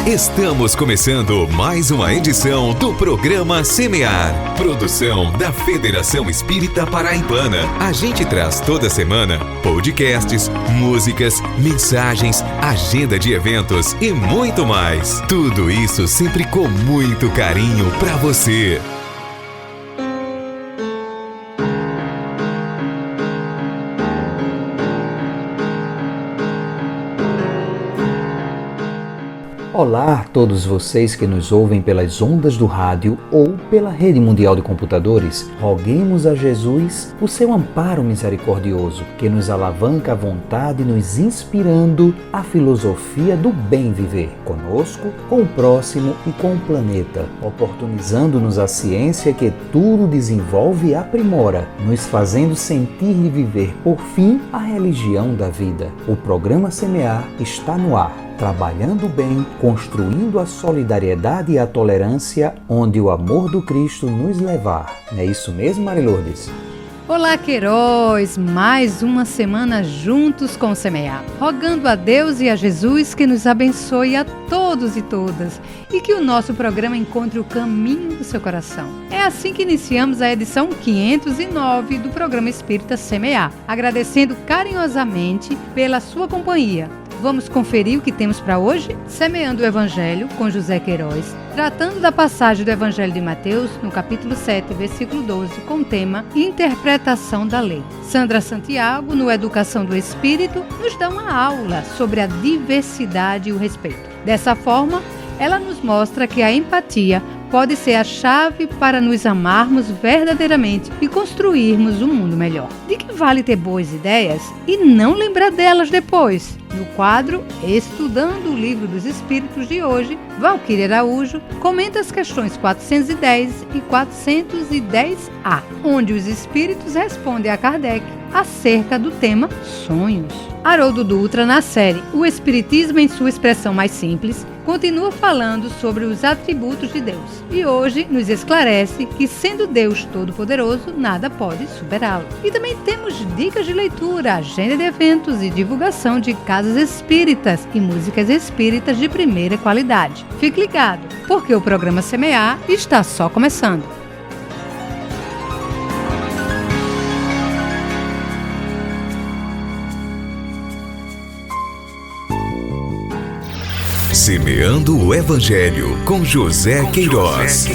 Estamos começando mais uma edição do programa Semear, produção da Federação Espírita Paraibana. A gente traz toda semana podcasts, músicas, mensagens, agenda de eventos e muito mais. Tudo isso sempre com muito carinho para você. Olá a todos vocês que nos ouvem pelas ondas do rádio ou pela rede mundial de computadores. Roguemos a Jesus o seu amparo misericordioso, que nos alavanca à vontade, nos inspirando a filosofia do bem viver, conosco, com o próximo e com o planeta, oportunizando-nos a ciência que tudo desenvolve e aprimora, nos fazendo sentir e viver, por fim, a religião da vida. O programa Semear está no ar, trabalhando bem, construindo a solidariedade e a tolerância, onde o amor do Cristo nos levar. Não é isso mesmo, Marilourdes? Olá, Queiroz! Mais uma semana juntos com o Semear, rogando a Deus e a Jesus que nos abençoe a todos e todas e que o nosso programa encontre o caminho do seu coração. É assim que iniciamos a edição 509 do programa Espírita Semear, agradecendo carinhosamente pela sua companhia. Vamos conferir o que temos para hoje? Semeando o Evangelho, com José Queiroz, tratando da passagem do Evangelho de Mateus, no capítulo 7, versículo 12, com o tema Interpretação da Lei. Sandra Santiago, no Educação do Espírito, nos dá uma aula sobre a diversidade e o respeito. Dessa forma, ela nos mostra que a empatia pode ser a chave para nos amarmos verdadeiramente e construirmos um mundo melhor. De que vale ter boas ideias e não lembrar delas depois? No quadro Estudando o Livro dos Espíritos de hoje, Valquíria Araújo comenta as questões 410 e 410A, onde os espíritos respondem a Kardec acerca do tema sonhos. Haroldo Dutra, na série O Espiritismo em sua expressão mais simples, continua falando sobre os atributos de Deus e hoje nos esclarece que, sendo Deus Todo-Poderoso, nada pode superá-lo. E também temos dicas de leitura, agenda de eventos e divulgação de casas espíritas e músicas espíritas de primeira qualidade. Fique ligado, porque o programa Semear está só começando. Semeando o Evangelho, com José Queiroz.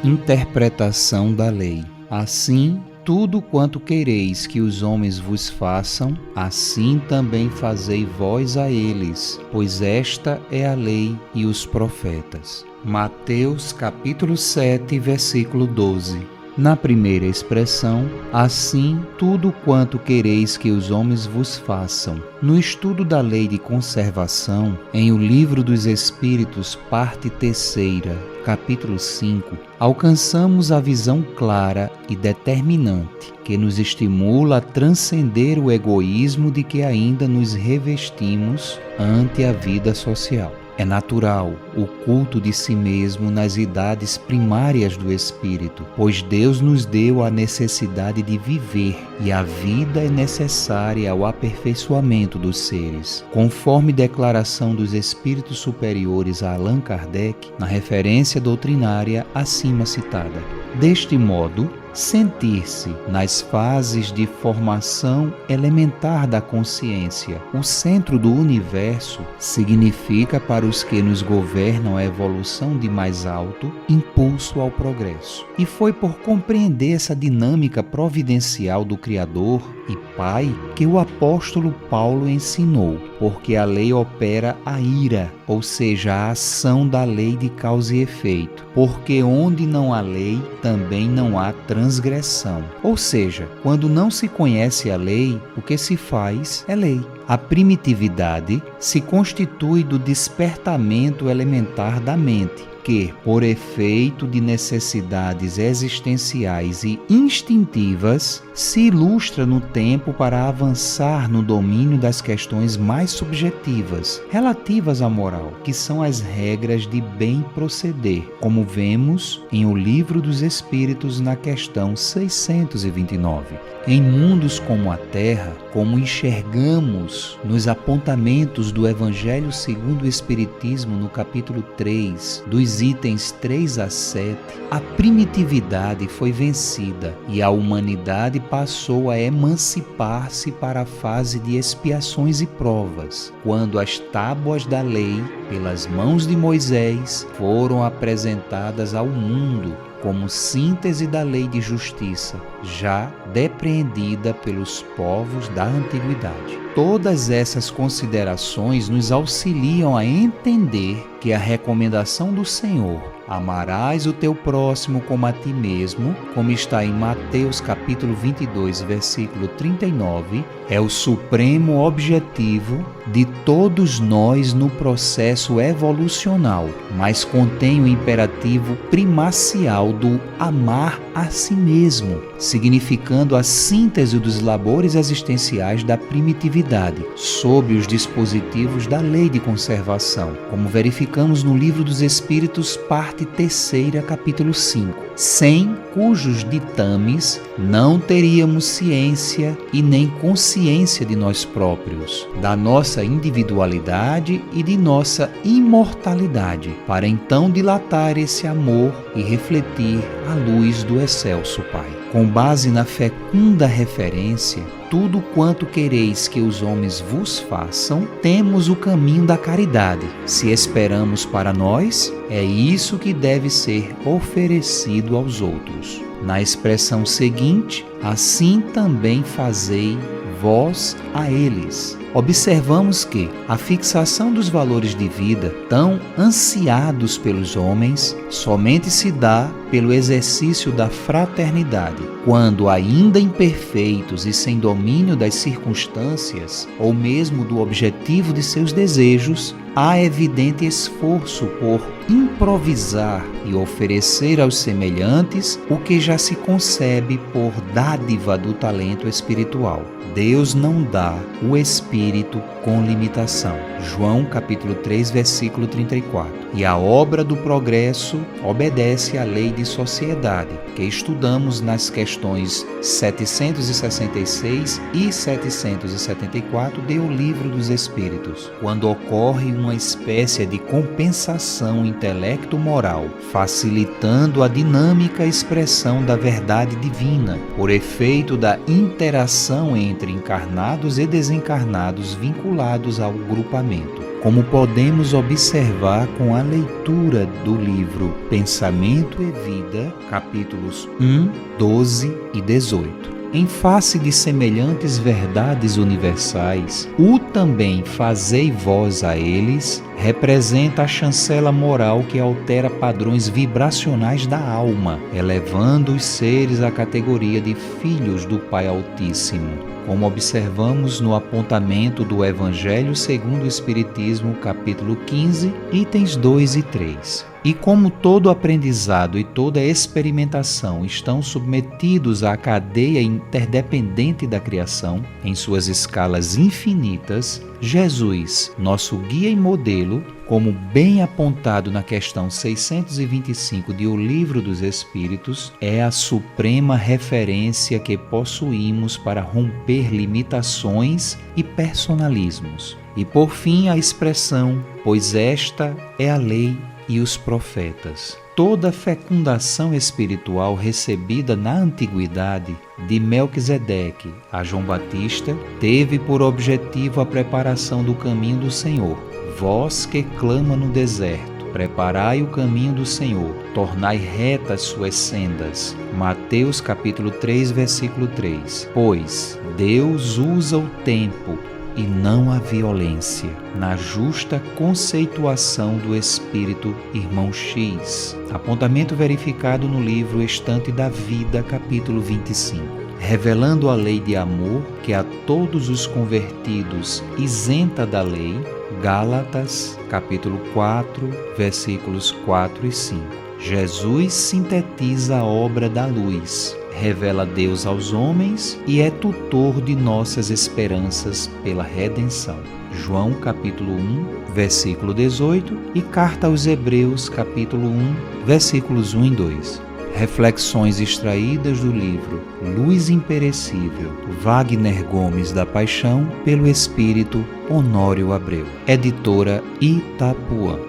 Interpretação da lei. Assim, tudo quanto quereis que os homens vos façam, assim também fazei vós a eles, pois esta é a lei e os profetas. Mateus capítulo 7, versículo 12. Na primeira expressão, assim, tudo quanto quereis que os homens vos façam. No estudo da lei de conservação, em O Livro dos Espíritos, parte 3ª, capítulo 5, alcançamos a visão clara e determinante, que nos estimula a transcender o egoísmo de que ainda nos revestimos ante a vida social. É natural o culto de si mesmo nas idades primárias do espírito, pois Deus nos deu a necessidade de viver e a vida é necessária ao aperfeiçoamento dos seres. Conforme declaração dos espíritos superiores a Allan Kardec, na referência doutrinária acima citada. Deste modo, sentir-se nas fases de formação elementar da consciência o centro do universo significa para os que nos governam a evolução de mais alto impulso ao progresso. E foi por compreender essa dinâmica providencial do Criador e Pai que o apóstolo Paulo ensinou, porque a lei opera a ira, ou seja, a ação da lei de causa e efeito, porque onde não há lei, também não há transgressão. Ou seja, quando não se conhece a lei, o que se faz é lei. A primitividade se constitui do despertamento elementar da mente, que, por efeito de necessidades existenciais e instintivas, se ilustra no tempo para avançar no domínio das questões mais subjetivas, relativas à moral, que são as regras de bem proceder, como vemos em O Livro dos Espíritos na questão 629. Em mundos como a Terra, como enxergamos nos apontamentos do Evangelho segundo o Espiritismo no capítulo 3, dos itens 3 a 7, a primitividade foi vencida e a humanidade passou a emancipar-se para a fase de expiações e provas, quando as tábuas da lei, pelas mãos de Moisés, foram apresentadas ao mundo como síntese da lei de justiça, já depreendida pelos povos da antiguidade. Todas essas considerações nos auxiliam a entender que a recomendação do Senhor, amarás o teu próximo como a ti mesmo, como está em Mateus capítulo 22, versículo 39, é o supremo objetivo de todos nós no processo evolucional, mas contém o imperativo primacial do amar a si mesmo, significando a síntese dos labores existenciais da primitividade, sob os dispositivos da lei de conservação, como verificamos no Livro dos Espíritos, parte 3ª, capítulo 5, sem cujos ditames não teríamos ciência e nem consciência de nós próprios, da nossa individualidade e de nossa imortalidade, para então dilatar esse amor e refletir a luz do excelso Pai. Com base na fecunda referência, tudo quanto quereis que os homens vos façam, temos o caminho da caridade. Se esperamos para nós, é isso que deve ser oferecido aos outros. Na expressão seguinte, assim também fazei vós a eles. Observamos que a fixação dos valores de vida, tão ansiados pelos homens, somente se dá pelo exercício da fraternidade, quando ainda imperfeitos e sem domínio das circunstâncias, ou mesmo do objetivo de seus desejos, há evidente esforço por improvisar e oferecer aos semelhantes o que já se concebe por dádiva do talento espiritual. Deus não dá o Espírito com limitação. João capítulo 3, versículo 34. E a obra do progresso obedece à lei de sociedade, que estudamos nas questões 766 e 774 de O Livro dos Espíritos, quando ocorre uma espécie de compensação intelecto-moral, facilitando a dinâmica expressão da verdade divina, por efeito da interação entre encarnados e desencarnados vinculados ao grupamento, como podemos observar com a leitura do livro Pensamento e Vida, capítulos 1, 12 e 18. Em face de semelhantes verdades universais, o também fazei vós a eles representa a chancela moral que altera padrões vibracionais da alma, elevando os seres à categoria de filhos do Pai Altíssimo, como observamos no apontamento do Evangelho segundo o Espiritismo, capítulo 15, itens 2 e 3. E como todo aprendizado e toda experimentação estão submetidos à cadeia interdependente da criação, em suas escalas infinitas, Jesus, nosso guia e modelo, como bem apontado na questão 625 de O Livro dos Espíritos, é a suprema referência que possuímos para romper limitações e personalismos. E por fim a expressão, pois esta é a lei e os profetas. Toda fecundação espiritual recebida na antiguidade, de Melquisedeque a João Batista, teve por objetivo a preparação do caminho do Senhor. Vós que clama no deserto, preparai o caminho do Senhor, tornai retas suas sendas. Mateus capítulo 3, versículo 3. Pois Deus usa o tempo e não a violência, na justa conceituação do Espírito Irmão X. Apontamento verificado no livro Estante da Vida, capítulo 25. Revelando a lei de amor que a todos os convertidos isenta da lei, Gálatas, capítulo 4, versículos 4 e 5. Jesus sintetiza a obra da luz, revela Deus aos homens e é tutor de nossas esperanças pela redenção. João, capítulo 1, versículo 18 e Carta aos Hebreus, capítulo 1, versículos 1 e 2. Reflexões extraídas do livro Luz Imperecível, Wagner Gomes da Paixão, pelo Espírito Honório Abreu. Editora Itapuã.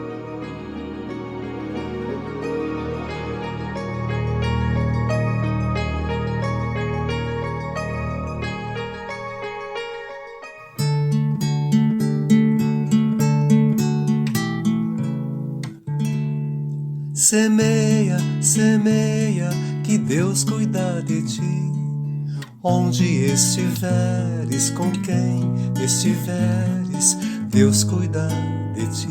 Semeia, semeia, que Deus cuida de ti. Onde estiveres, com quem estiveres, Deus cuida de ti.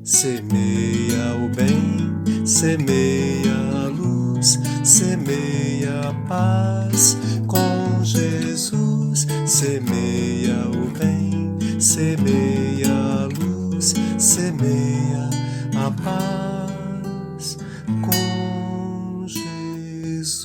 Semeia o bem, semeia a luz, semeia a paz com Jesus. Semeia o bem, semeia a luz, semeia a paz com Jesus.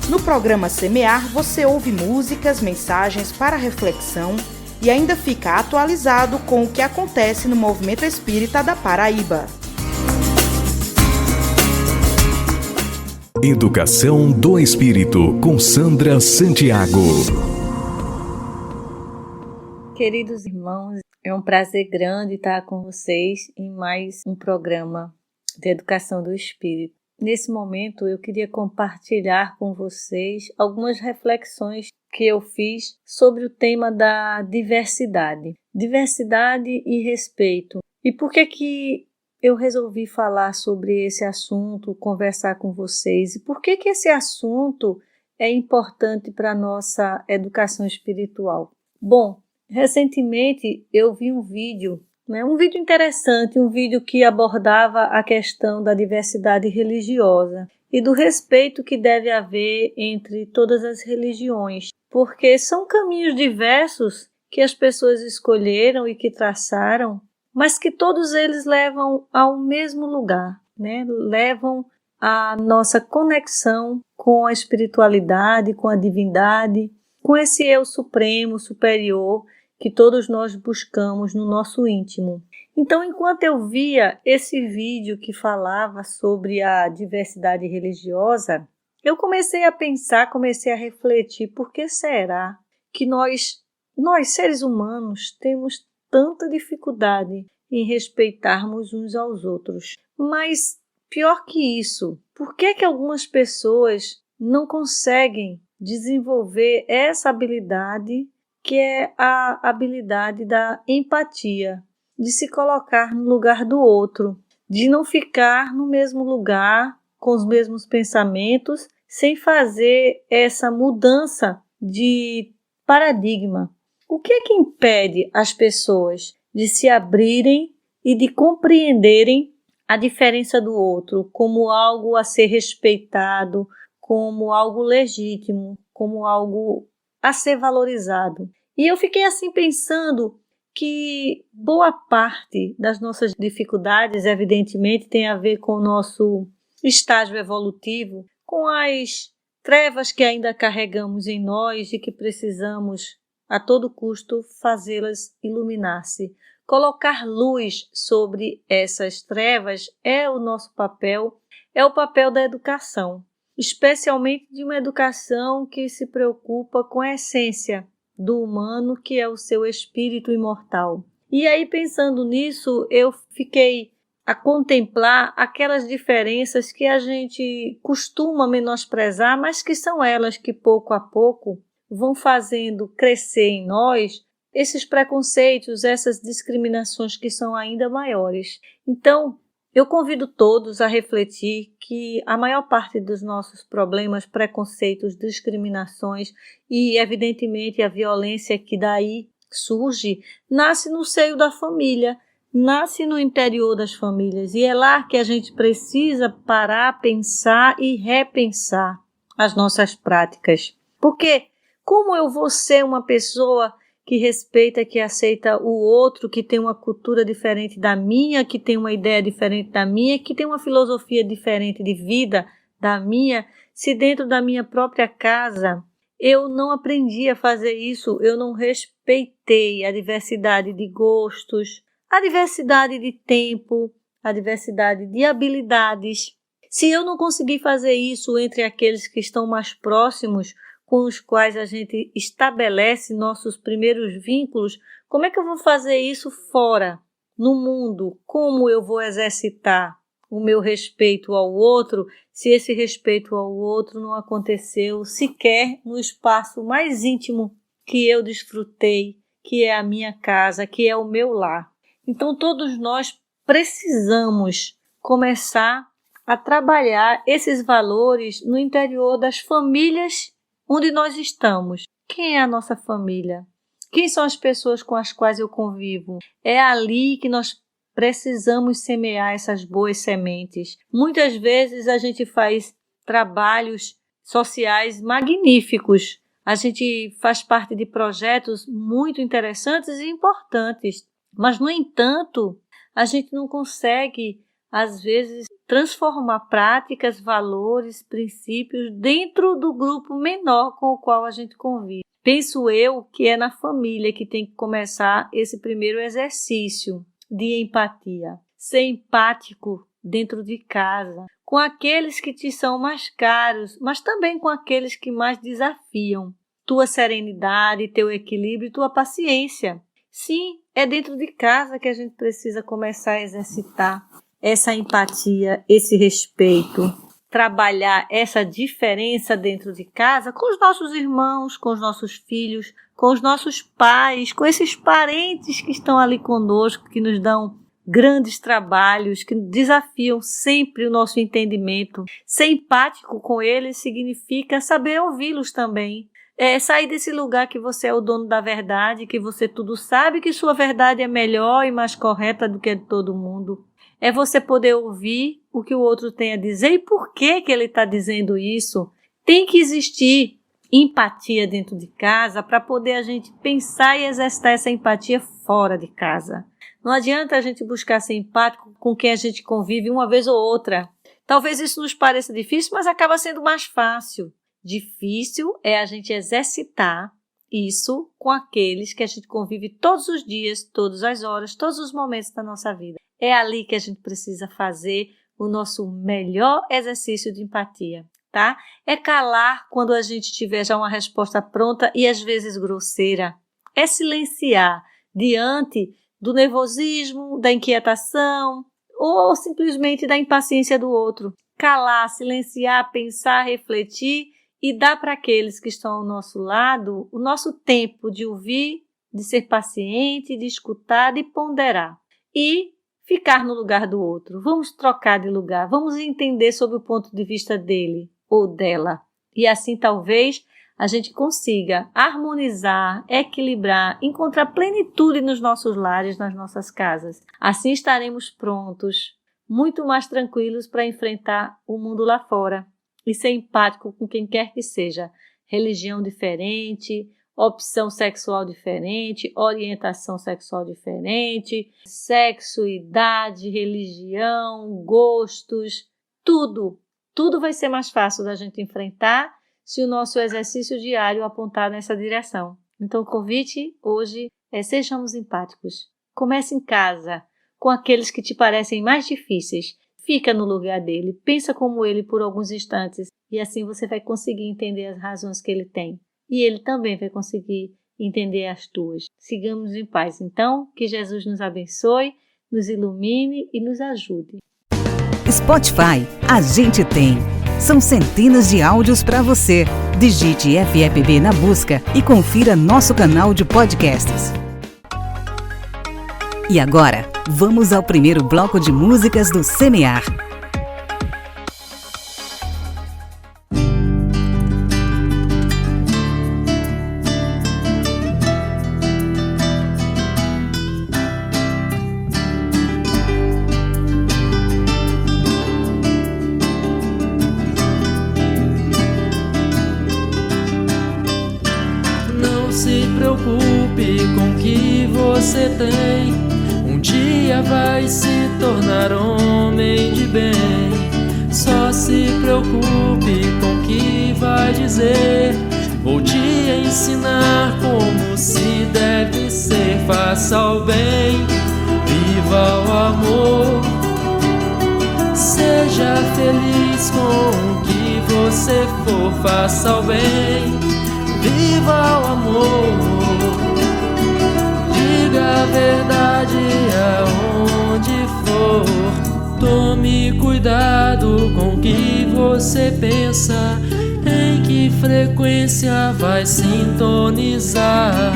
No programa Semear, você ouve músicas, mensagens para reflexão e ainda fica atualizado com o que acontece no movimento espírita da Paraíba. Educação do Espírito, com Sandra Santiago. Queridos irmãos, é um prazer grande estar com vocês em mais um programa de Educação do Espírito. Nesse momento, eu queria compartilhar com vocês algumas reflexões que eu fiz sobre o tema da diversidade. Diversidade e respeito. E por que eu resolvi falar sobre esse assunto, conversar com vocês? E por que esse assunto é importante para a nossa educação espiritual? Bom, recentemente eu vi um vídeo interessante, um vídeo que abordava a questão da diversidade religiosa e do respeito que deve haver entre todas as religiões, porque são caminhos diversos que as pessoas escolheram e que traçaram, mas que todos eles levam ao mesmo lugar, né? Levam à nossa conexão com a espiritualidade, com a divindade, com esse eu supremo, superior, que todos nós buscamos no nosso íntimo. Então, enquanto eu via esse vídeo que falava sobre a diversidade religiosa, eu comecei a pensar, comecei a refletir, por que será que nós seres humanos, temos tanta dificuldade em respeitarmos uns aos outros? Mas, pior que isso, por que algumas pessoas não conseguem desenvolver essa habilidade, que é a habilidade da empatia, de se colocar no lugar do outro, de não ficar no mesmo lugar, com os mesmos pensamentos, sem fazer essa mudança de paradigma. O que é que impede as pessoas de se abrirem e de compreenderem a diferença do outro como algo a ser respeitado, como algo legítimo, como algo a ser valorizado? E eu fiquei assim pensando que boa parte das nossas dificuldades, evidentemente, tem a ver com o nosso estágio evolutivo, com as trevas que ainda carregamos em nós e que precisamos, a todo custo, fazê-las iluminar-se. Colocar luz sobre essas trevas é o nosso papel, é o papel da educação, especialmente de uma educação que se preocupa com a essência do humano, que é o seu espírito imortal. E aí, pensando nisso, eu fiquei a contemplar aquelas diferenças que a gente costuma menosprezar, mas que são elas que pouco a pouco vão fazendo crescer em nós esses preconceitos, essas discriminações que são ainda maiores. Então, eu convido todos a refletir que a maior parte dos nossos problemas, preconceitos, discriminações e, evidentemente, a violência que daí surge, nasce no seio da família, nasce no interior das famílias e é lá que a gente precisa parar, pensar e repensar as nossas práticas. Porque como eu vou ser uma pessoa que respeita, que aceita o outro, que tem uma cultura diferente da minha, que tem uma ideia diferente da minha, que tem uma filosofia diferente de vida da minha, se dentro da minha própria casa eu não aprendi a fazer isso, eu não respeitei a diversidade de gostos, a diversidade de tempo, a diversidade de habilidades. Se eu não conseguir fazer isso entre aqueles que estão mais próximos, com os quais a gente estabelece nossos primeiros vínculos, como é que eu vou fazer isso fora, no mundo? Como eu vou exercitar o meu respeito ao outro, se esse respeito ao outro não aconteceu sequer no espaço mais íntimo que eu desfrutei, que é a minha casa, que é o meu lar? Então todos nós precisamos começar a trabalhar esses valores no interior das famílias onde nós estamos. Quem é a nossa família? Quem são as pessoas com as quais eu convivo? É ali que nós precisamos semear essas boas sementes. Muitas vezes a gente faz trabalhos sociais magníficos. A gente faz parte de projetos muito interessantes e importantes. Mas, no entanto, a gente não consegue, às vezes, transformar práticas, valores, princípios dentro do grupo menor com o qual a gente convive. Penso eu que é na família que tem que começar esse primeiro exercício de empatia. Ser empático dentro de casa, com aqueles que te são mais caros, mas também com aqueles que mais desafiam. Tua serenidade, teu equilíbrio e tua paciência. Sim, é dentro de casa que a gente precisa começar a exercitar essa empatia, esse respeito, trabalhar essa diferença dentro de casa com os nossos irmãos, com os nossos filhos, com os nossos pais, com esses parentes que estão ali conosco, que nos dão grandes trabalhos, que desafiam sempre o nosso entendimento. Ser empático com eles significa saber ouvi-los também. Sair desse lugar que você é o dono da verdade, que você tudo sabe, que sua verdade é melhor e mais correta do que a de todo mundo. É você poder ouvir o que o outro tem a dizer e por que ele está dizendo isso. Tem que existir empatia dentro de casa para poder a gente pensar e exercitar essa empatia fora de casa. Não adianta a gente buscar ser empático com quem a gente convive uma vez ou outra. Talvez isso nos pareça difícil, mas acaba sendo mais fácil. Difícil é a gente exercitar isso com aqueles que a gente convive todos os dias, todas as horas, todos os momentos da nossa vida. É ali que a gente precisa fazer o nosso melhor exercício de empatia, tá? É calar quando a gente tiver já uma resposta pronta e às vezes grosseira. É silenciar diante do nervosismo, da inquietação ou simplesmente da impaciência do outro. Calar, silenciar, pensar, refletir e dar para aqueles que estão ao nosso lado o nosso tempo de ouvir, de ser paciente, de escutar, de ponderar. E ficar no lugar do outro. Vamos trocar de lugar, vamos entender sob o ponto de vista dele ou dela. E assim talvez a gente consiga harmonizar, equilibrar, encontrar plenitude nos nossos lares, nas nossas casas. Assim estaremos prontos, muito mais tranquilos para enfrentar o mundo lá fora e ser empático com quem quer que seja. Religião diferente, opção sexual diferente, orientação sexual diferente, sexo, idade, religião, gostos, tudo vai ser mais fácil da gente enfrentar se o nosso exercício diário apontar nessa direção. Então o convite hoje é sejamos empáticos. Comece em casa, com aqueles que te parecem mais difíceis. Fica no lugar dele, pensa como ele por alguns instantes e assim você vai conseguir entender as razões que ele tem. E ele também vai conseguir entender as tuas. Sigamos em paz, então, que Jesus nos abençoe, nos ilumine e nos ajude. Spotify, a gente tem. São centenas de áudios para você. Digite FEPB na busca e confira nosso canal de podcasts. E agora, vamos ao primeiro bloco de músicas do Semear. você tem, um dia vai se tornar homem de bem. Só se preocupe com o que vai dizer. Vou te ensinar como se deve ser. Faça o bem, viva o amor. Seja feliz com o que você for. Faça o bem, viva o amor. Diga a verdade aonde for. Tome cuidado com o que você pensa. Em que frequência vai sintonizar?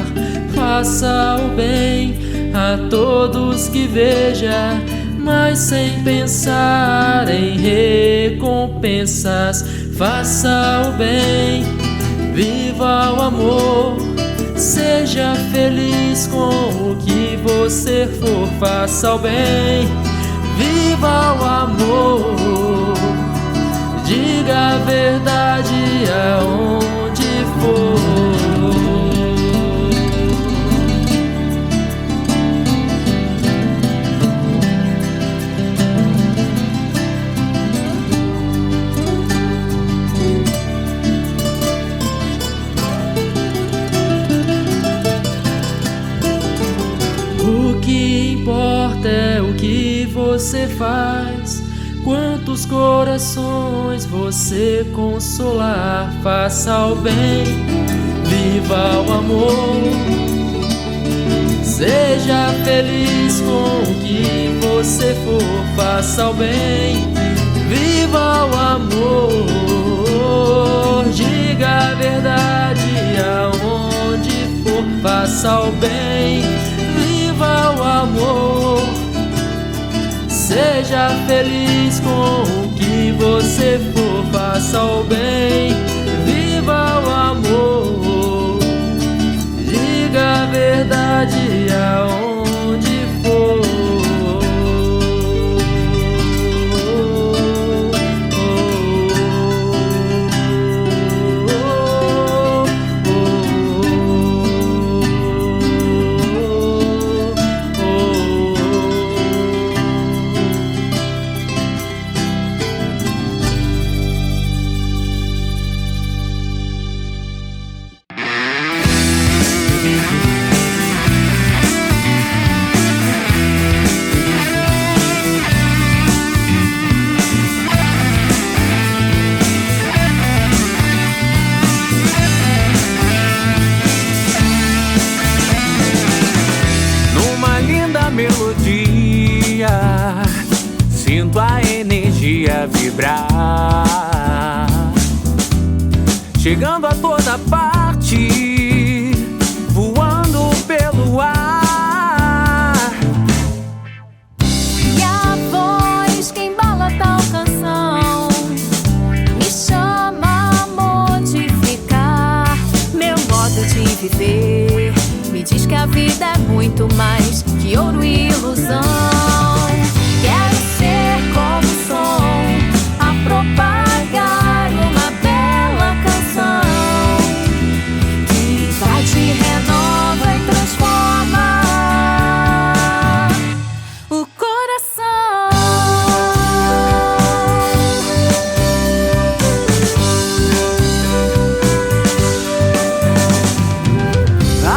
Faça o bem a todos que veja, mas sem pensar em recompensas. Faça o bem, viva o amor. Seja feliz com o que você for. Faça o bem, viva o amor. Diga a verdade aonde for. O que importa é o que você faz. Quantos corações você consolar. Faça o bem, viva o amor. Seja feliz com o que você for. Faça o bem, viva o amor. Diga a verdade aonde for. Faça o bem, viva o amor. Seja feliz com o que você for. Faça o bem, viva o amor. Diga a verdade aonde for. Sinto a energia vibrar, chegando a toda parte, voando pelo ar. E a voz que embala tal canção me chama a modificar meu modo de viver. Me diz que a vida é muito mais que ouro e ilusão. Quero ser como o som a propagar uma bela canção que invade, renova e transforma o coração.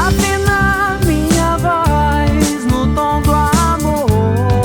Afinar minha voz no tom do amor.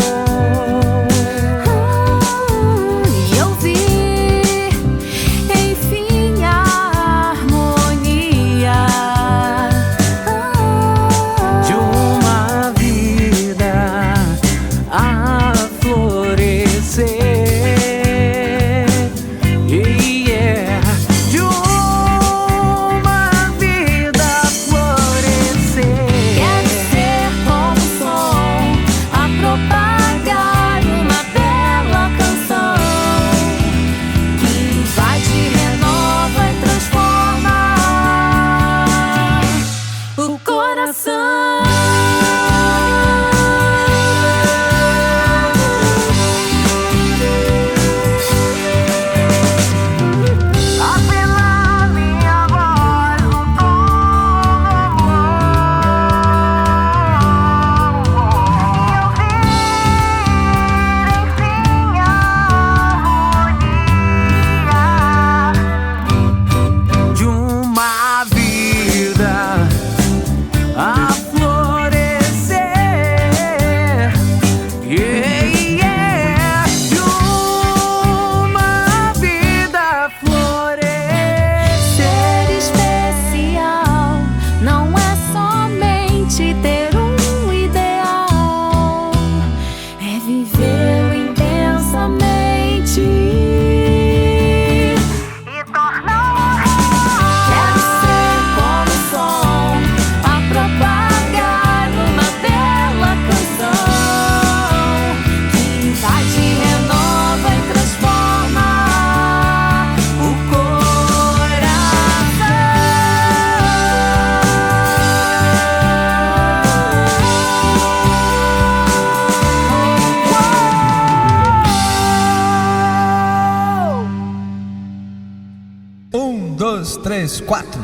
3, 4.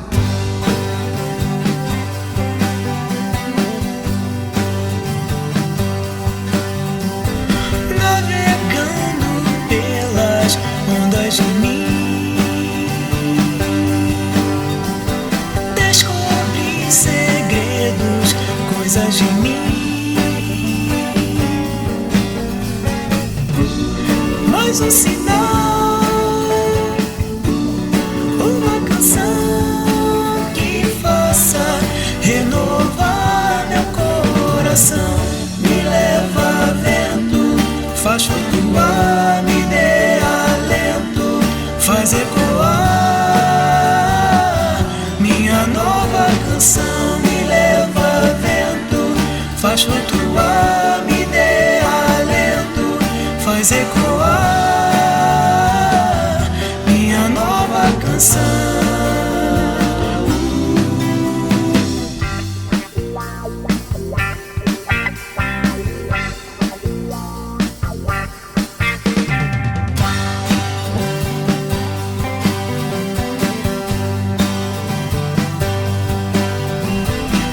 Navegando pelas ondas de mim, descobri segredos, coisas de mim. Mais um sinal, uma canção que faça renovar meu coração. Me leva vento, faz flutuar, me dê alento, faz ecoar minha nova canção. Me leva vento, faz flutuar, me dê alento, faz ecoar minha nova canção.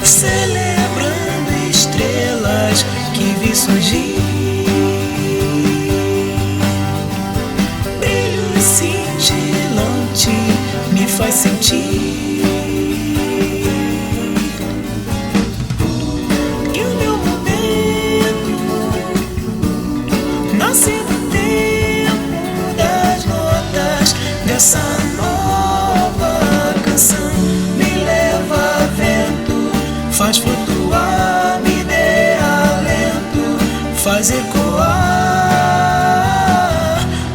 Celebrando estrelas que vi surgir, brilho cintilante me faz sentir que o meu momento nasce no tempo das notas dessa nova canção. Me leva vento, faz flutuar, me dê alento, faz ecoar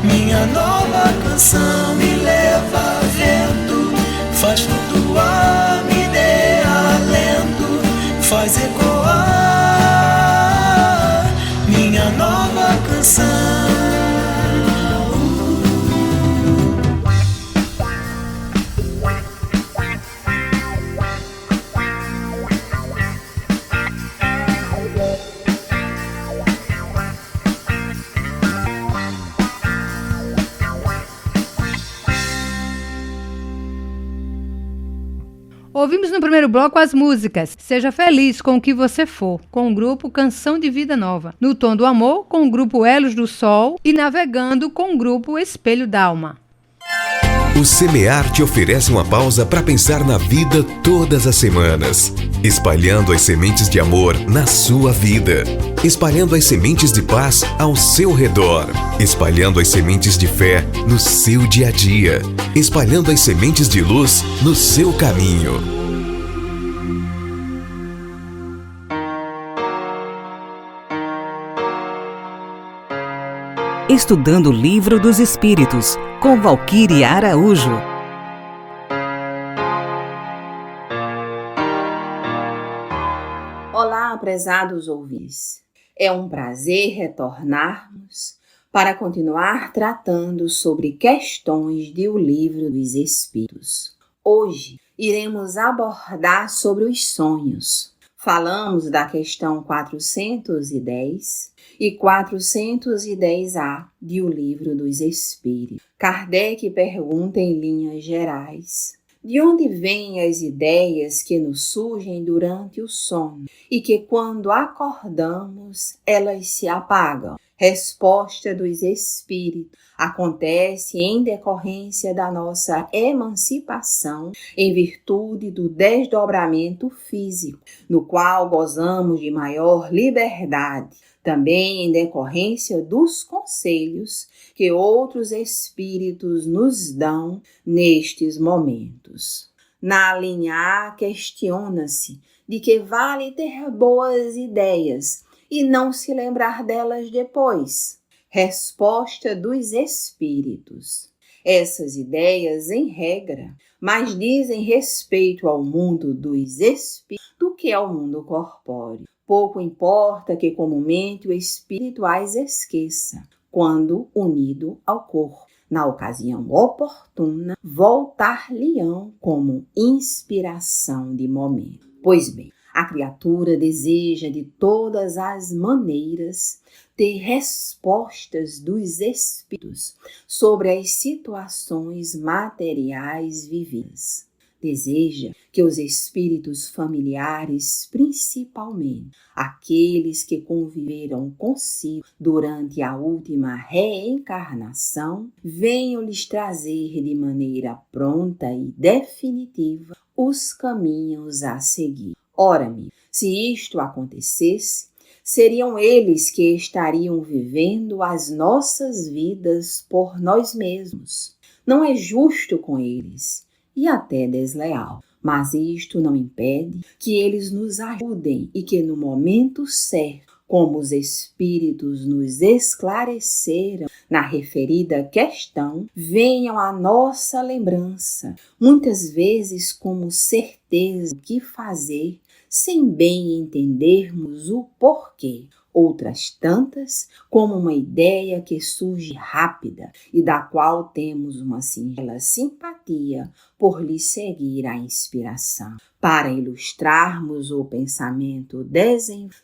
minha nova canção. Me leva vento, faz flutuar, me dê alento, faz ecoar minha nova canção. Ouvimos no primeiro bloco as músicas Seja Feliz com o que você for, com o grupo Canção de Vida Nova, No Tom do Amor, com o grupo Elos do Sol e Navegando, com o grupo Espelho d'Alma. O Semear te oferece uma pausa para pensar na vida todas as semanas, espalhando as sementes de amor na sua vida, espalhando as sementes de paz ao seu redor, espalhando as sementes de fé no seu dia a dia, espalhando as sementes de luz no seu caminho. Estudando o Livro dos Espíritos, com Valquíria Araújo. Olá, prezados ouvintes. É um prazer retornarmos para continuar tratando sobre questões do Livro dos Espíritos. Hoje iremos abordar sobre os sonhos. Falamos da questão 410 e 410A do Livro dos Espíritos. Kardec pergunta em linhas gerais: de onde vêm as ideias que nos surgem durante o sono e que, quando acordamos, elas se apagam? Resposta dos Espíritos: acontece em decorrência da nossa emancipação em virtude do desdobramento físico, no qual gozamos de maior liberdade, também em decorrência dos conselhos que outros espíritos nos dão nestes momentos. Na linha A, questiona-se de que vale ter boas ideias e não se lembrar delas depois. Resposta dos Espíritos: essas ideias, em regra, mais dizem respeito ao mundo dos espíritos do que ao mundo corpóreo. Pouco importa que comumente o espírito as esqueça, quando unido ao corpo. Na ocasião oportuna, voltar-lhe-ão como inspiração de momento. Pois bem, A criatura deseja de todas as maneiras ter respostas dos espíritos sobre as situações materiais vividas. Deseja que os espíritos familiares, principalmente aqueles que conviveram consigo durante a última reencarnação, venham lhes trazer de maneira pronta e definitiva os caminhos a seguir. Ora-me, se isto acontecesse, seriam eles que estariam vivendo as nossas vidas por nós mesmos. Não é justo com eles e até desleal, mas isto não impede que eles nos ajudem e que no momento certo, como os espíritos nos esclareceram na referida questão, venham à nossa lembrança, muitas vezes como certeza do que fazer, sem bem entendermos o porquê. Outras tantas, como uma ideia que surge rápida e da qual temos uma singela simpatia por lhe seguir a inspiração. Para ilustrarmos o pensamento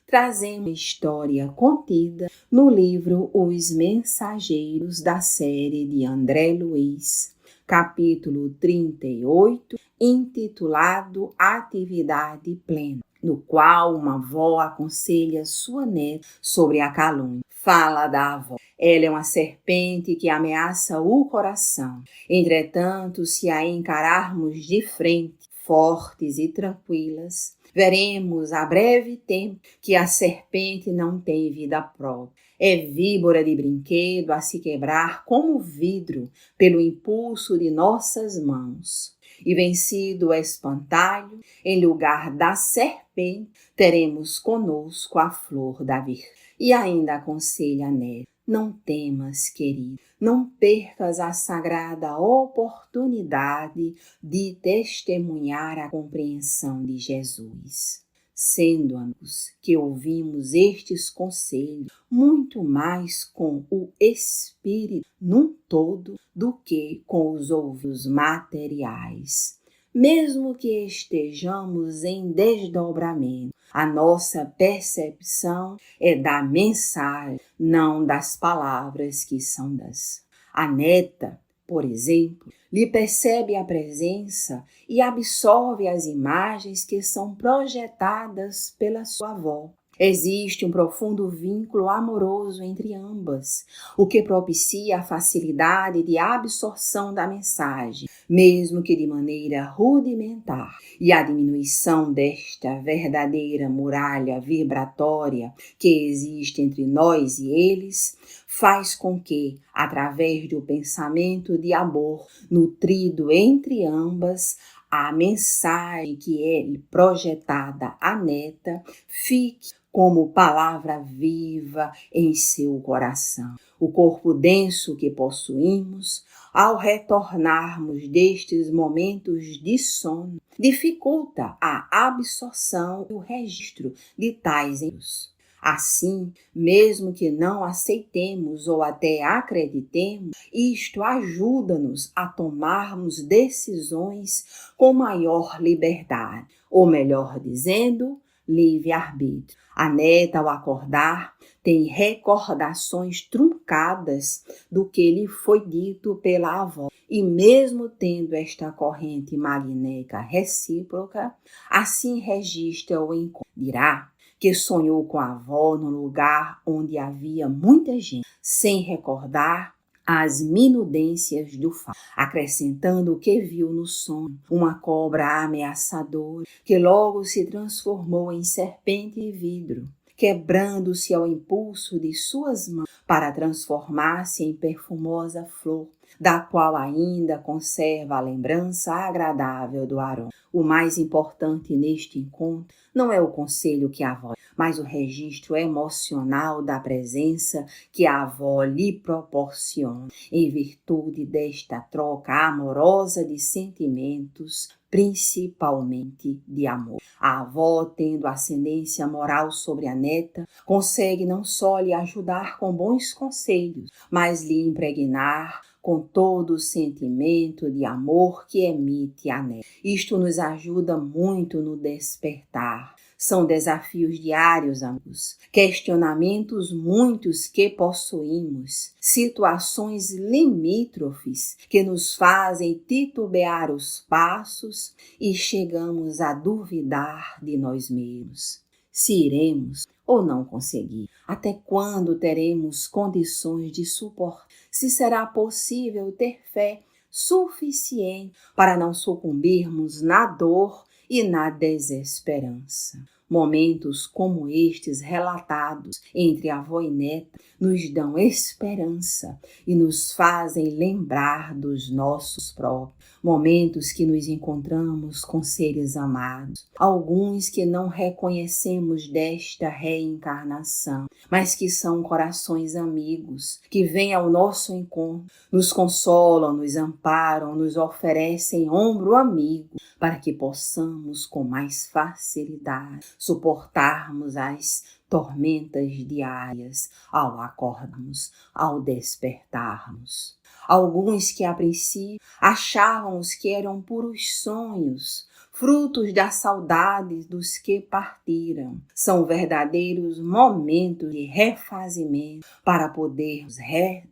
trazemos a história contida no livro Os Mensageiros da série de André Luiz, capítulo 38, intitulado Atividade Plena, no qual uma avó aconselha sua neta sobre a calúnia. Fala da avó. Ela é uma serpente que ameaça o coração. Entretanto, se a encararmos de frente, fortes e tranquilas, veremos a breve tempo que a serpente não tem vida própria. É víbora de brinquedo a se quebrar como vidro pelo impulso de nossas mãos. E vencido o espantalho, em lugar da serpente, teremos conosco a flor da virtude. E ainda aconselha a neta: não temas, querido, não percas a sagrada oportunidade de testemunhar a compreensão de Jesus. Sendo-nos que ouvimos estes conselhos muito mais com o espírito num todo do que com os ouvidos materiais. Mesmo que estejamos em desdobramento, a nossa percepção é da mensagem, não das palavras que são das. A neta, por exemplo, lhe percebe a presença e absorve as imagens que são projetadas pela sua avó. Existe um profundo vínculo amoroso entre ambas, o que propicia a facilidade de absorção da mensagem, mesmo que de maneira rudimentar, e a diminuição desta verdadeira muralha vibratória que existe entre nós e eles faz com que, através do pensamento de amor nutrido entre ambas, a mensagem que é projetada à neta fique como palavra viva em seu coração. O corpo denso que possuímos, ao retornarmos destes momentos de sono, dificulta a absorção e o registro de tais ensinos. Assim, mesmo que não aceitemos ou até acreditemos, isto ajuda-nos a tomarmos decisões com maior liberdade, ou melhor dizendo, livre-arbítrio. A neta, ao acordar, tem recordações truncadas do que lhe foi dito pela avó. E mesmo tendo esta corrente magnética recíproca, assim registra o encontro. Dirá que sonhou com a avó no lugar onde havia muita gente, sem recordar as minudências do fato, acrescentando que viu no sonho uma cobra ameaçadora que logo se transformou em serpente de vidro, quebrando-se ao impulso de suas mãos para transformar-se em perfumosa flor, da qual ainda conserva a lembrança agradável do aroma. O mais importante neste encontro não é o conselho que a avó, mas o registro emocional da presença que a avó lhe proporciona, em virtude desta troca amorosa de sentimentos, principalmente de amor. A avó, tendo ascendência moral sobre a neta, consegue não só lhe ajudar com bons conselhos, mas lhe impregnar com todo o sentimento de amor que emite a neta. Isto nos ajuda muito no despertar. São desafios diários, amigos, questionamentos muitos que possuímos, situações limítrofes que nos fazem titubear os passos e chegamos a duvidar de nós mesmos. Se iremos ou não conseguir, até quando teremos condições de suportar, se será possível ter fé suficiente para não sucumbirmos na dor e na desesperança. Momentos como estes relatados entre avó e neta nos dão esperança e nos fazem lembrar dos nossos próprios. Momentos que nos encontramos com seres amados, alguns que não reconhecemos desta reencarnação, mas que são corações amigos, que vêm ao nosso encontro, nos consolam, nos amparam, nos oferecem ombro amigo, para que possamos com mais facilidade suportarmos as tormentas diárias ao acordarmos, ao despertarmos. Alguns que a princípio achávamos que eram puros sonhos, frutos da saudade dos que partiram, são verdadeiros momentos de refazimento para podermos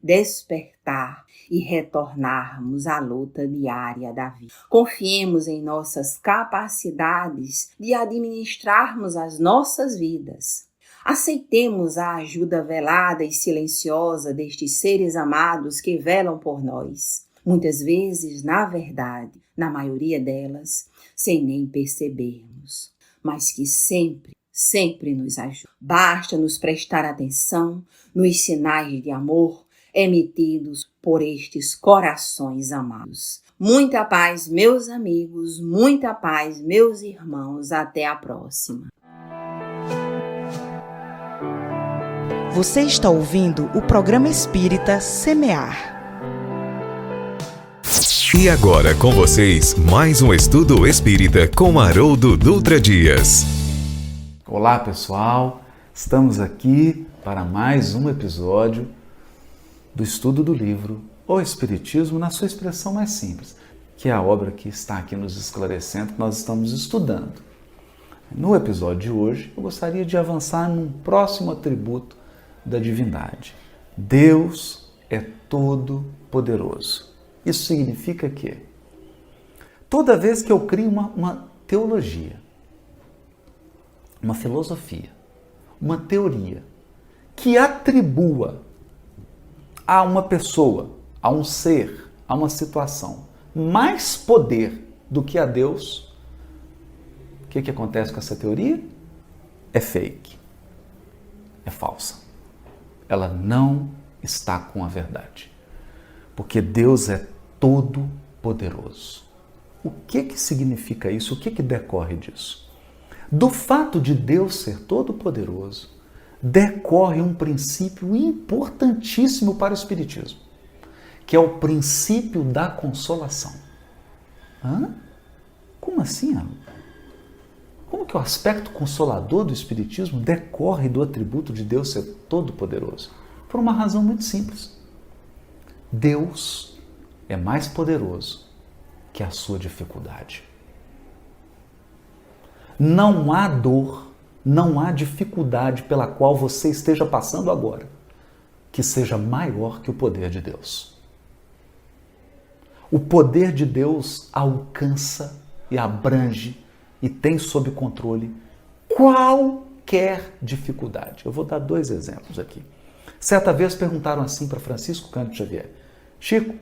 despertar e retornarmos à luta diária da vida. Confiemos em nossas capacidades de administrarmos as nossas vidas. Aceitemos a ajuda velada e silenciosa destes seres amados que velam por nós. Muitas vezes, na verdade, na maioria delas, sem nem percebermos, mas que sempre nos ajudam. Basta nos prestar atenção nos sinais de amor emitidos por estes corações amados. Muita paz, meus amigos, muita paz, meus irmãos. Até a próxima. Você está ouvindo o programa espírita Semear. E agora com vocês, mais um estudo espírita com Haroldo Dutra Dias. Olá pessoal, estamos aqui para mais um episódio do estudo do livro O Espiritismo na sua expressão mais simples, que é a obra que está aqui nos esclarecendo, que nós estamos estudando. No episódio de hoje, eu gostaria de avançar num próximo atributo da divindade. Deus é todo poderoso. Isso significa que toda vez que eu crio uma teologia, uma filosofia, uma teoria que atribua a uma pessoa, a um ser, a uma situação mais poder do que a Deus, o que acontece com essa teoria? É fake, é falsa. Ela não está com a verdade. Porque Deus é todo poderoso. O que significa isso? O que decorre disso? Do fato de Deus ser todo poderoso, decorre um princípio importantíssimo para o Espiritismo, que é o princípio da consolação. Hã? Como assim, Haroldo? Como que o aspecto consolador do Espiritismo decorre do atributo de Deus ser todo-poderoso? Por uma razão muito simples. Deus é mais poderoso que a sua dificuldade. Não há dor, não há dificuldade pela qual você esteja passando agora que seja maior que o poder de Deus. O poder de Deus alcança e abrange e tem sob controle qualquer dificuldade. Eu vou dar 2 exemplos aqui. Certa vez perguntaram assim para Francisco Cândido Xavier: Chico,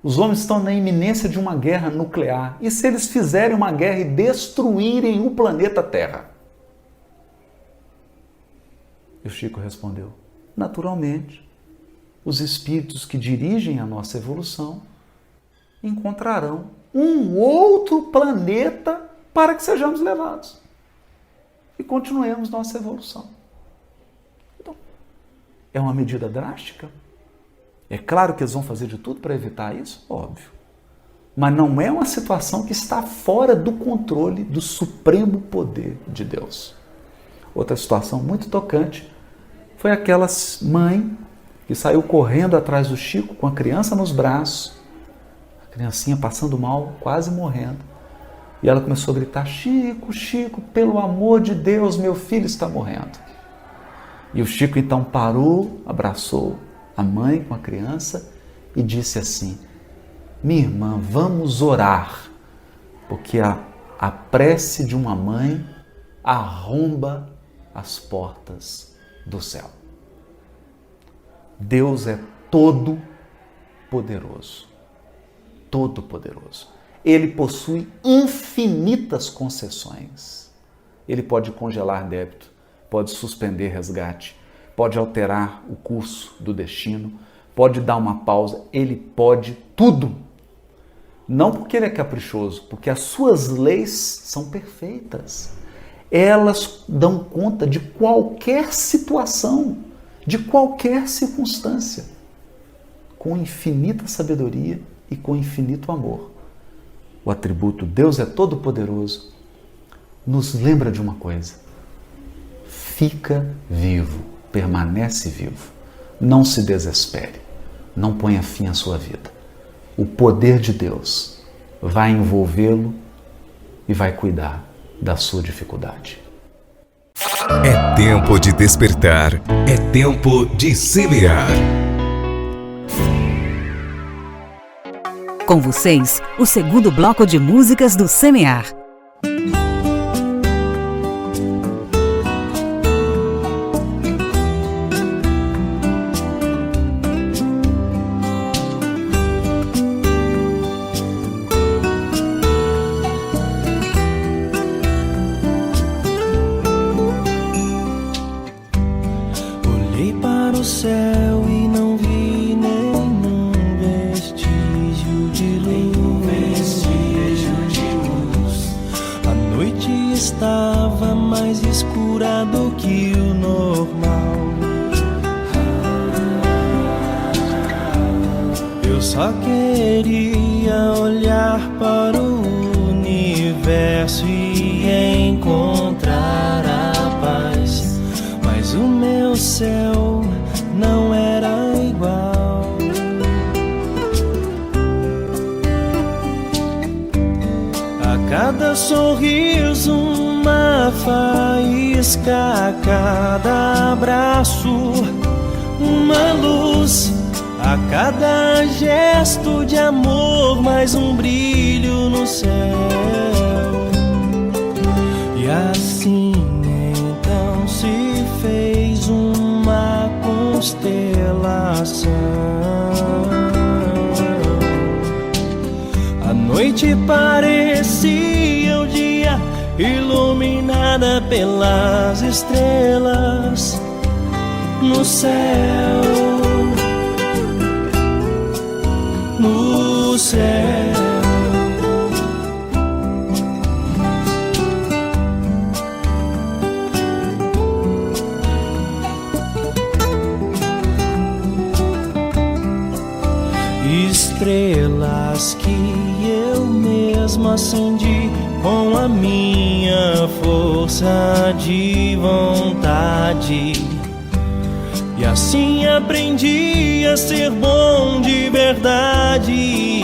os homens estão na iminência de uma guerra nuclear. E se eles fizerem uma guerra e destruírem o planeta Terra? E o Chico respondeu: naturalmente, os espíritos que dirigem a nossa evolução encontrarão um outro planeta para que sejamos levados e continuemos nossa evolução. Então, é uma medida drástica? É claro que eles vão fazer de tudo para evitar isso, óbvio. Mas não é uma situação que está fora do controle do supremo poder de Deus. Outra situação muito tocante foi aquela mãe que saiu correndo atrás do Chico com a criança nos braços, a criancinha passando mal, quase morrendo. E ela começou a gritar: Chico, Chico, pelo amor de Deus, meu filho está morrendo. E o Chico então parou, abraçou a mãe com a criança e disse assim: minha irmã, vamos orar, porque a prece de uma mãe arromba as portas do céu. Deus é todo poderoso, todo poderoso. Ele possui infinitas concessões. Ele pode congelar débito, pode suspender resgate, pode alterar o curso do destino, pode dar uma pausa, ele pode tudo. Não porque ele é caprichoso, porque as suas leis são perfeitas. Elas dão conta de qualquer situação, de qualquer circunstância, com infinita sabedoria e com infinito amor. O atributo Deus é todo-poderoso nos lembra de uma coisa: fica vivo, permanece vivo, não se desespere, não ponha fim à sua vida. O poder de Deus vai envolvê-lo e vai cuidar da sua dificuldade. É tempo de despertar, é tempo de semear. Com vocês, o segundo bloco de músicas do Semear. Olhei para o céu e não vi nenhum vestígio de luz. A noite estava mais escura do que o normal. Eu só queria olhar para o universo e encontrar a paz, mas o meu céu não era igual. A cada sorriso uma faísca, a cada abraço uma luz, a cada gesto de amor mais um brilho no céu. E assim então se fez uma constelação. A noite parecia o dia, iluminada pelas estrelas no céu, no céu. Estrelas que eu mesmo acendi com a minha força de vontade. E assim aprendi a ser bom de verdade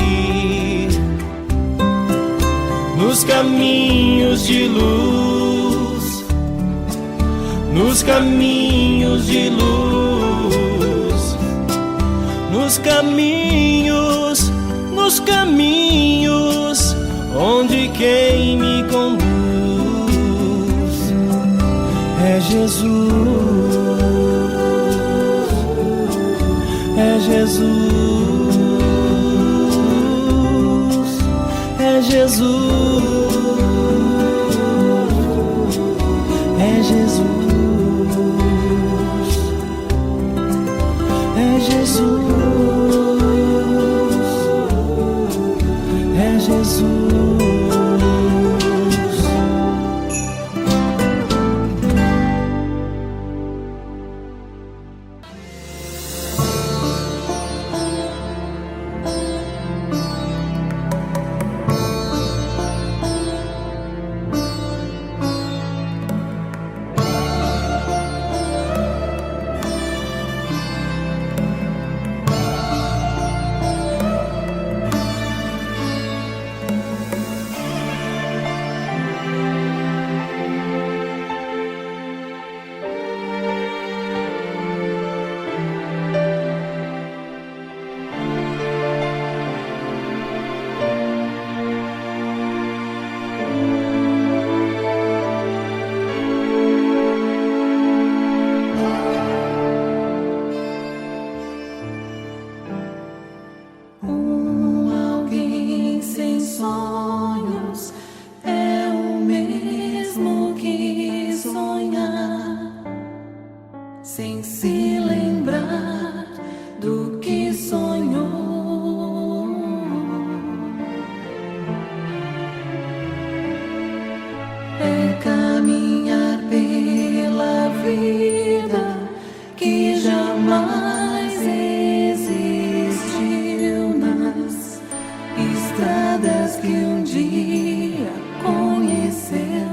nos caminhos de luz, nos caminhos de luz, nos caminhos, nos caminhos onde quem me conduz é Jesus. É Jesus, é Jesus, é Jesus, é Jesus, é Jesus. sem se lembrar do que sonhou. É caminhar pela vida que jamais existiu nas estradas que um dia conheceu.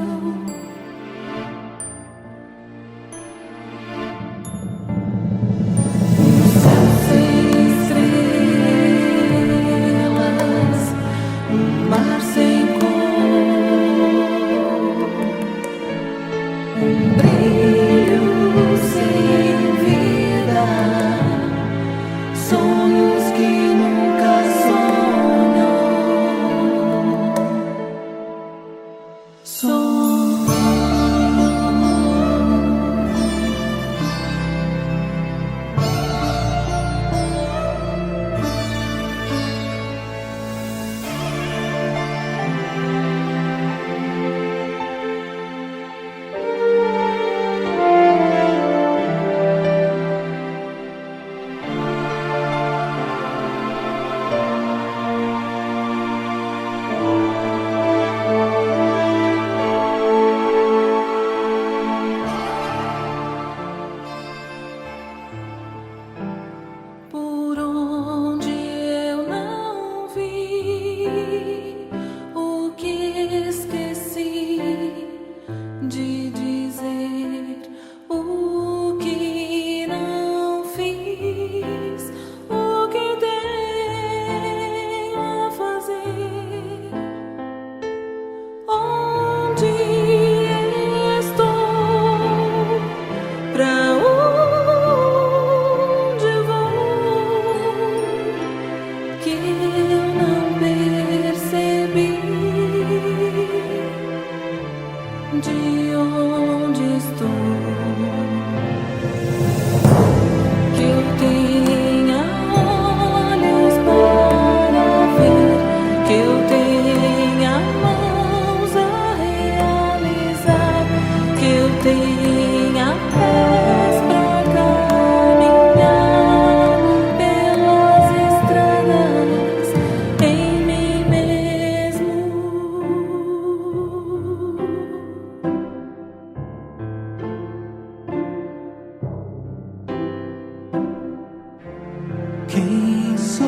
Quem sou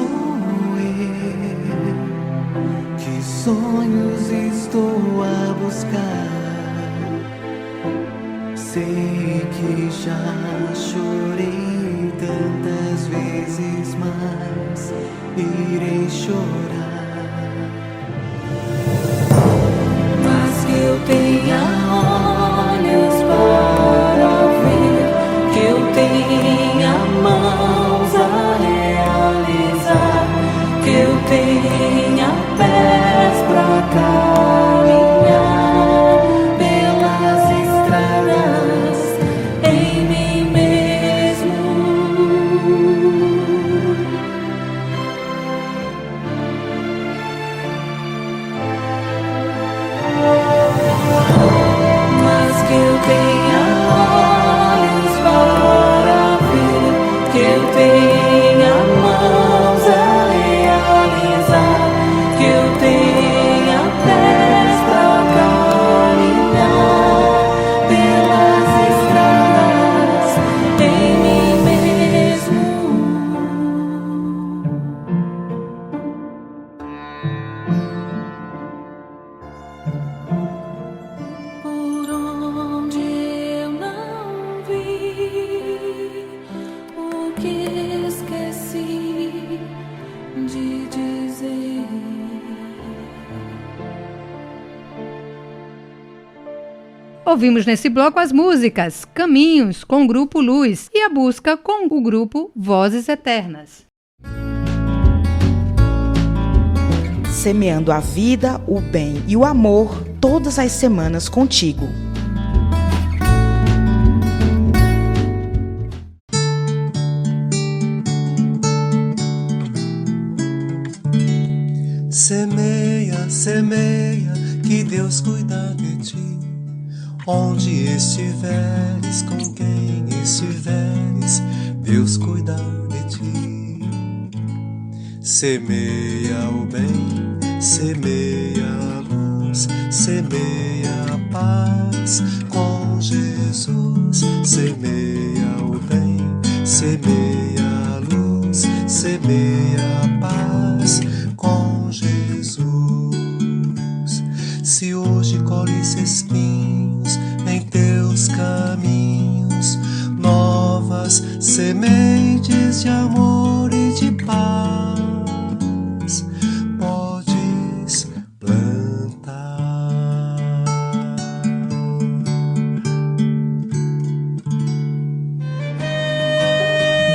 eu? Que sonhos estou a buscar? Sei que já chorei tantas vezes, mas irei chorar. Mas que eu tenha olhos para ver, que eu tenha mãos a realizar, que eu tenha pés pra caminhar pelas estradas em mim mesmo. Mas que eu tenha olhos para ver, que eu tenha mãos a realizar, que eu tenha pés pra caminhar pelas estradas em mim mesmo. Por onde eu não vi, o que esqueci de dizer. Ouvimos nesse bloco as músicas Caminhos com o Grupo Luz e A Busca com o grupo Vozes Eternas. Semeando a vida, o bem e o amor todas as semanas contigo. Semeia, semeia, que Deus cuida de ti. Onde estiveres, com quem estiveres, Deus cuida de ti. Semeia o bem, semeia a luz, semeia a paz com Jesus. Semeia o bem, semeia a luz, semeia a paz com Jesus. Se hoje colhes espinhos em teus caminhos, novas sementes de amor e de paz podes plantar.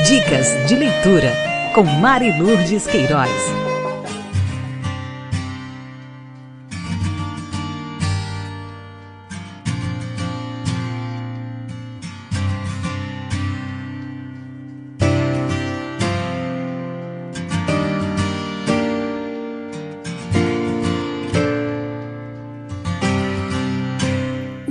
Dicas de leitura com Mari Lourdes Queiroz.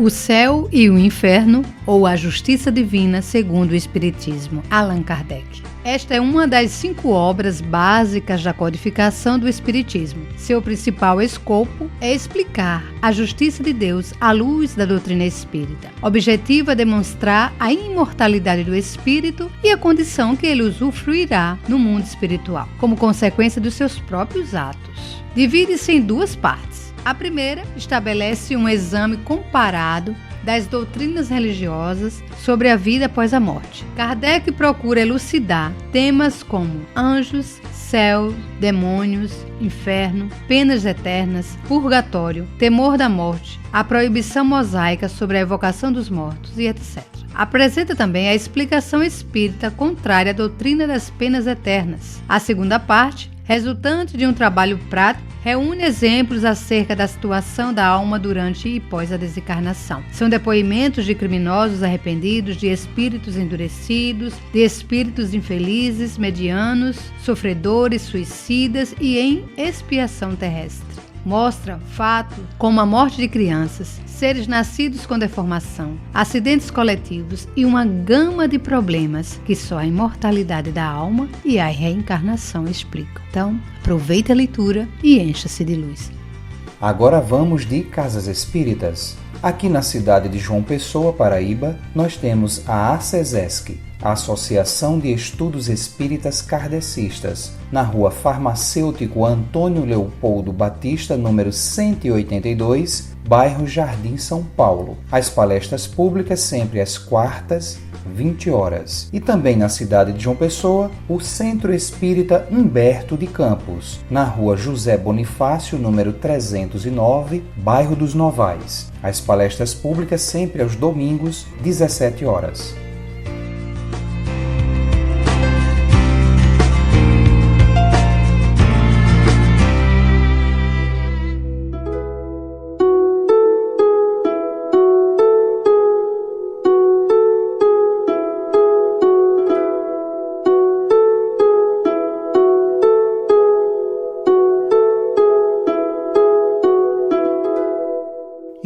O Céu e o Inferno, ou a Justiça Divina segundo o Espiritismo, Allan Kardec. Esta é uma das 5 obras básicas da codificação do Espiritismo. Seu principal escopo é explicar a justiça de Deus à luz da doutrina espírita. O objetivo é demonstrar a imortalidade do espírito e a condição que ele usufruirá no mundo espiritual, como consequência dos seus próprios atos. Divide-se em 2 partes. A primeira estabelece um exame comparado das doutrinas religiosas sobre a vida após a morte. Kardec procura elucidar temas como anjos, céu, demônios, inferno, penas eternas, purgatório, temor da morte, a proibição mosaica sobre a evocação dos mortos e etc. Apresenta também a explicação espírita contrária à doutrina das penas eternas. A segunda parte, resultante de um trabalho prático, reúne exemplos acerca da situação da alma durante e pós a desencarnação. São depoimentos de criminosos arrependidos, de espíritos endurecidos, de espíritos infelizes, medianos, sofredores, suicidas e em expiação terrestre. Mostra fato como a morte de crianças, seres nascidos com deformação, acidentes coletivos e uma gama de problemas que só a imortalidade da alma e a reencarnação explicam. Então, aproveite a leitura e encha-se de luz. Agora vamos de Casas Espíritas. Aqui na cidade de João Pessoa, Paraíba, nós temos a ACESESC, a Associação de Estudos Espíritas Kardecistas, na rua Farmacêutico Antônio Leopoldo Batista, número 182, bairro Jardim, São Paulo. As palestras públicas sempre às quartas, 20 horas. E também na cidade de João Pessoa, o Centro Espírita Humberto de Campos, na rua José Bonifácio, número 309, bairro dos Novais. As palestras públicas sempre aos domingos, 17 horas.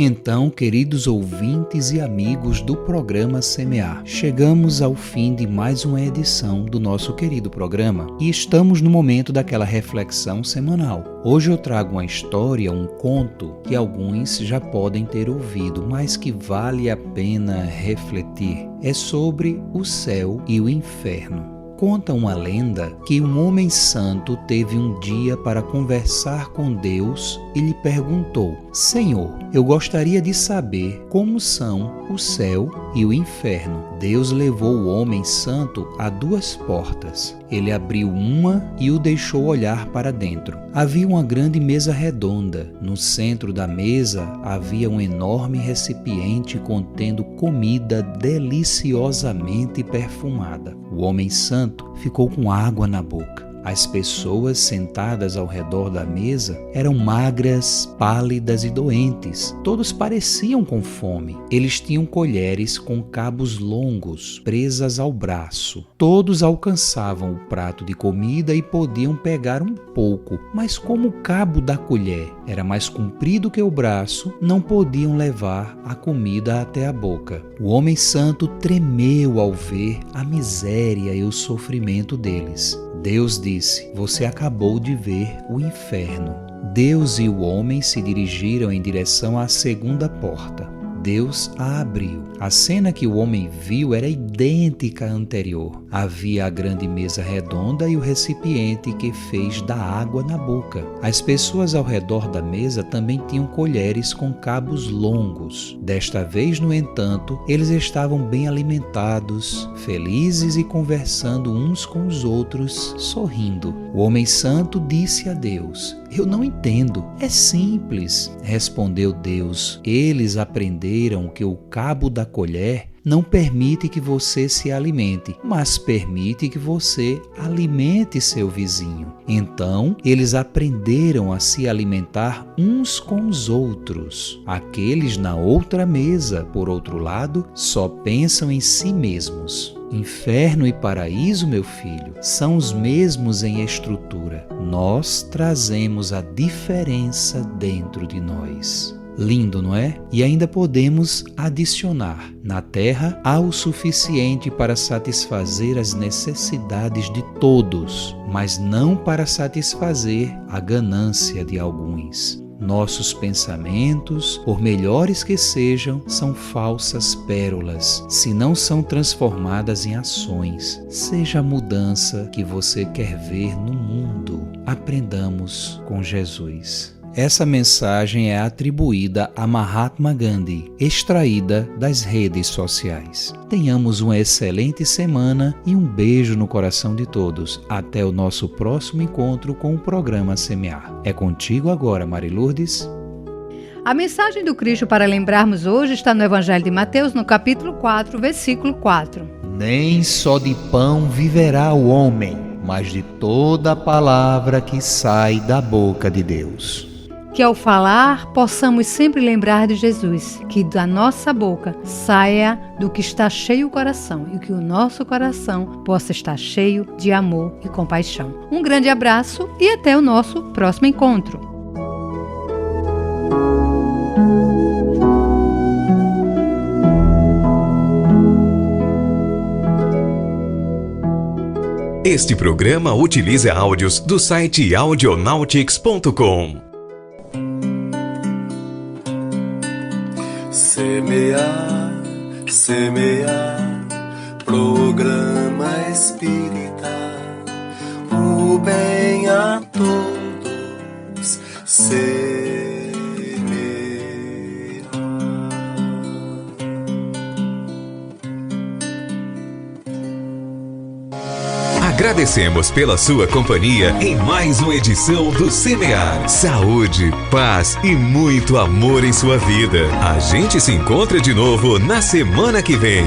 Então, queridos ouvintes e amigos do programa Semear, chegamos ao fim de mais uma edição do nosso querido programa e estamos no momento daquela reflexão semanal. Hoje eu trago uma história, um conto que alguns já podem ter ouvido, mas que vale a pena refletir. É sobre o céu e o inferno. Conta uma lenda que um homem santo teve um dia para conversar com Deus e lhe perguntou: Senhor, eu gostaria de saber como são o céu e o inferno. Deus levou o homem santo a 2 portas. Ele abriu uma e o deixou olhar para dentro. Havia uma grande mesa redonda. No centro da mesa havia um enorme recipiente contendo comida deliciosamente perfumada. O homem santo ficou com água na boca. As pessoas sentadas ao redor da mesa eram magras, pálidas e doentes. Todos pareciam com fome. Eles tinham colheres com cabos longos, presas ao braço. Todos alcançavam o prato de comida e podiam pegar um pouco, mas como o cabo da colher era mais comprido que o braço, não podiam levar a comida até a boca. O homem santo tremeu ao ver a miséria e o sofrimento deles. Deus disse: "Você acabou de ver o inferno." Deus e o homem se dirigiram em direção à segunda porta. Deus a abriu. A cena que o homem viu era idêntica à anterior. Havia a grande mesa redonda e o recipiente que fez da água na boca. As pessoas ao redor da mesa também tinham colheres com cabos longos. Desta vez, no entanto, eles estavam bem alimentados, felizes e conversando uns com os outros, sorrindo. O homem santo disse a Deus: "Eu não entendo. É simples." Respondeu Deus: "Eles aprenderam que o cabo da colher não permite que você se alimente, mas permite que você alimente seu vizinho. Então, eles aprenderam a se alimentar uns com os outros. Aqueles na outra mesa, por outro lado, só pensam em si mesmos." Inferno e paraíso, meu filho, são os mesmos em estrutura. Nós trazemos a diferença dentro de nós. Lindo, não é? E ainda podemos adicionar: na terra há o suficiente para satisfazer as necessidades de todos, mas não para satisfazer a ganância de alguns. Nossos pensamentos, por melhores que sejam, são falsas pérolas, se não são transformadas em ações. Seja a mudança que você quer ver no mundo. Aprendamos com Jesus. Essa mensagem é atribuída a Mahatma Gandhi, extraída das redes sociais. Tenhamos uma excelente semana e um beijo no coração de todos. Até o nosso próximo encontro com o programa Semear. É contigo agora, Mari Lourdes. A mensagem do Cristo para lembrarmos hoje está no Evangelho de Mateus, no capítulo 4, versículo 4. Nem só de pão viverá o homem, mas de toda a palavra que sai da boca de Deus. Que ao falar possamos sempre lembrar de Jesus, que da nossa boca saia do que está cheio o coração e que o nosso coração possa estar cheio de amor e compaixão. Um grande abraço e até o nosso próximo encontro. Este programa utiliza áudios do site audionautics.com. Semear, semear, programa espírita, o bem a todos semear. Agradecemos pela sua companhia em mais uma edição do Semear. Saúde, paz e muito amor em sua vida. A gente se encontra de novo na semana que vem.